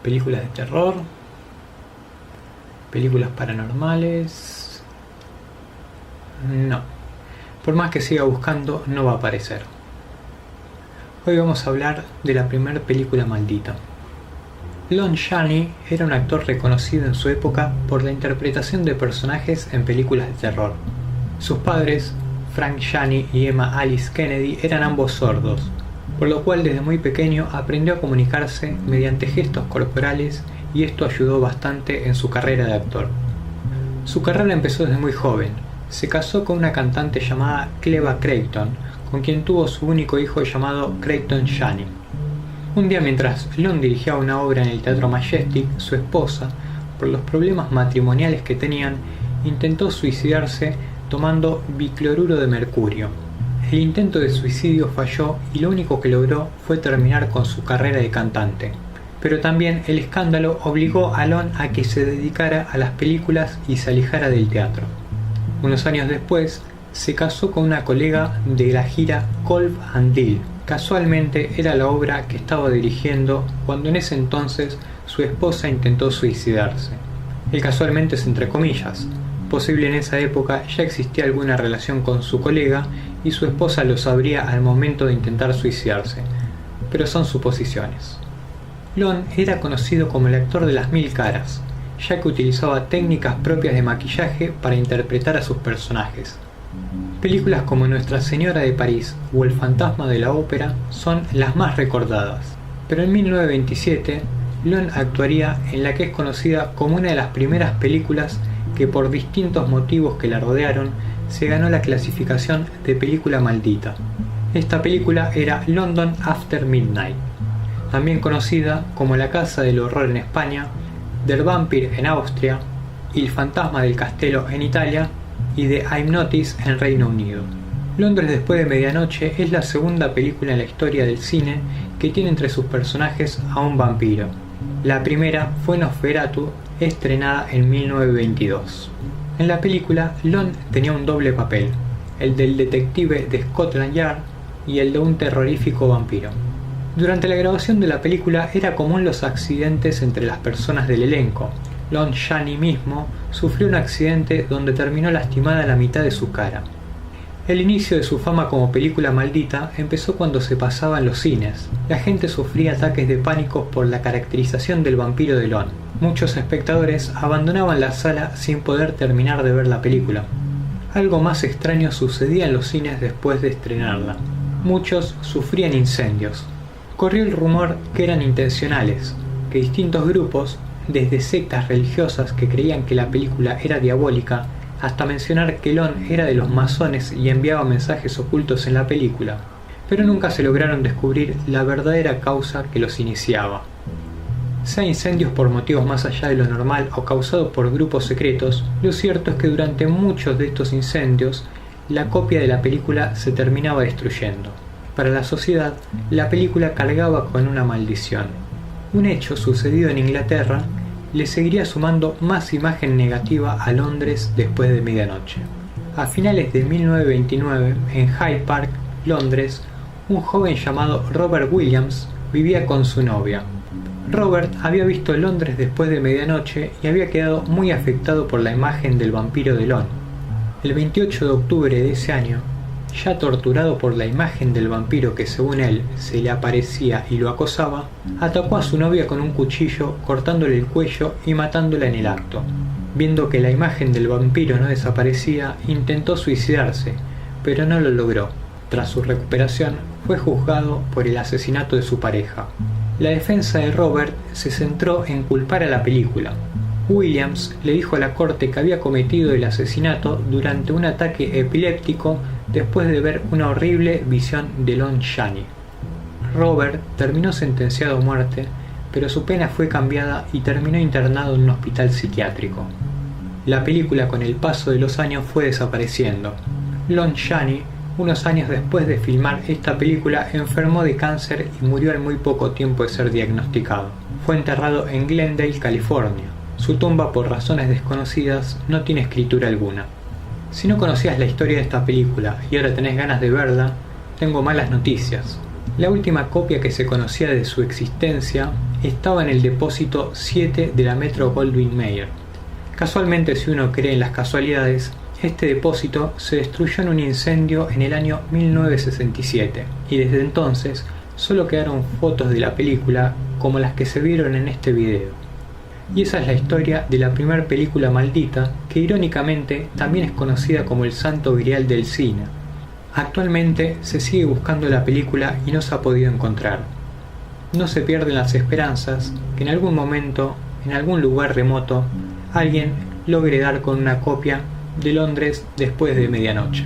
películas de terror, películas paranormales. No, por más que siga buscando no va a aparecer. Hoy vamos a hablar de la primera película maldita. Lon Chaney era un actor reconocido en su época por la interpretación de personajes en películas de terror. Sus padres, Frank Chaney y Emma Alice Kennedy, eran ambos sordos, por lo cual desde muy pequeño aprendió a comunicarse mediante gestos corporales y esto ayudó bastante en su carrera de actor. Su carrera empezó desde muy joven. Se casó con una cantante llamada Cleva Creighton, con quien tuvo su único hijo llamado Creighton Chaney. Un día mientras Lon dirigía una obra en el Teatro Majestic, su esposa, por los problemas matrimoniales que tenían, intentó suicidarse tomando bicloruro de mercurio. El intento de suicidio falló y lo único que logró fue terminar con su carrera de cantante. Pero también el escándalo obligó a Lon a que se dedicara a las películas y se alejara del teatro. Unos años después, se casó con una colega de la gira Kolb and Deal. Casualmente era la obra que estaba dirigiendo cuando en ese entonces su esposa intentó suicidarse. El casualmente es entre comillas. Posible en esa época ya existía alguna relación con su colega y su esposa lo sabría al momento de intentar suicidarse, pero son suposiciones. Lon era conocido como el actor de las 1000 caras, ya que utilizaba técnicas propias de maquillaje para interpretar a sus personajes. Películas como Nuestra Señora de París o El Fantasma de la Ópera son las más recordadas, pero en 1927 Lon actuaría en la que es conocida como una de las primeras películas que por distintos motivos que la rodearon se ganó la clasificación de película maldita. Esta película era London After Midnight, también conocida como La Casa del Horror en España, Der Vampir en Austria, El Fantasma del Castelo en Italia y The Hypnotist en Reino Unido. Londres después de medianoche es la segunda película en la historia del cine que tiene entre sus personajes a un vampiro. La primera fue Nosferatu, estrenada en 1922. En la película, Lon tenía un doble papel, el del detective de Scotland Yard y el de un terrorífico vampiro. Durante la grabación de la película era común los accidentes entre las personas del elenco. Lon Chaney mismo sufrió un accidente donde terminó lastimada la mitad de su cara. El inicio de su fama como película maldita empezó cuando se pasaba en los cines. La gente sufría ataques de pánico por la caracterización del vampiro de Lon. Muchos espectadores abandonaban la sala sin poder terminar de ver la película. Algo más extraño sucedía en los cines después de estrenarla. Muchos sufrían incendios. Corrió el rumor que eran intencionales, que distintos grupos, desde sectas religiosas que creían que la película era diabólica, hasta mencionar que Lon era de los masones y enviaba mensajes ocultos en la película, pero nunca se lograron descubrir la verdadera causa que los iniciaba. Sea incendios por motivos más allá de lo normal o causados por grupos secretos, lo cierto es que durante muchos de estos incendios, la copia de la película se terminaba destruyendo. Para la sociedad, la película cargaba con una maldición. Un hecho sucedido en Inglaterra le seguiría sumando más imagen negativa a Londres después de medianoche. A finales de 1929, en Hyde Park, Londres, un joven llamado Robert Williams vivía con su novia. Robert había visto Londres después de medianoche y había quedado muy afectado por la imagen del vampiro de Lon. El 28 de octubre de ese año, ya torturado por la imagen del vampiro que según él se le aparecía y lo acosaba, atacó a su novia con un cuchillo cortándole el cuello y matándola en el acto. Viendo que la imagen del vampiro no desaparecía, intentó suicidarse, pero no lo logró. Tras su recuperación, fue juzgado por el asesinato de su pareja. La defensa de Robert se centró en culpar a la película. Williams le dijo a la corte que había cometido el asesinato durante un ataque epiléptico después de ver una horrible visión de Lon Chaney. Robert terminó sentenciado a muerte, pero su pena fue cambiada y terminó internado en un hospital psiquiátrico. La película con el paso de los años fue desapareciendo. Lon Chaney, unos años después de filmar esta película, enfermó de cáncer y murió en muy poco tiempo de ser diagnosticado. Fue enterrado en Glendale, California. Su tumba, por razones desconocidas, no tiene escritura alguna. Si no conocías la historia de esta película y ahora tenés ganas de verla, tengo malas noticias. La última copia que se conocía de su existencia estaba en el depósito 7 de la Metro Goldwyn Mayer. Casualmente, si uno cree en las casualidades, este depósito se destruyó en un incendio en el año 1967 y desde entonces solo quedaron fotos de la película como las que se vieron en este video. Y esa es la historia de la primera película maldita, que irónicamente también es conocida como el santo grial del cine. Actualmente se sigue buscando la película y no se ha podido encontrar. No se pierden las esperanzas que en algún momento, en algún lugar remoto, alguien logre dar con una copia de Londres después de medianoche.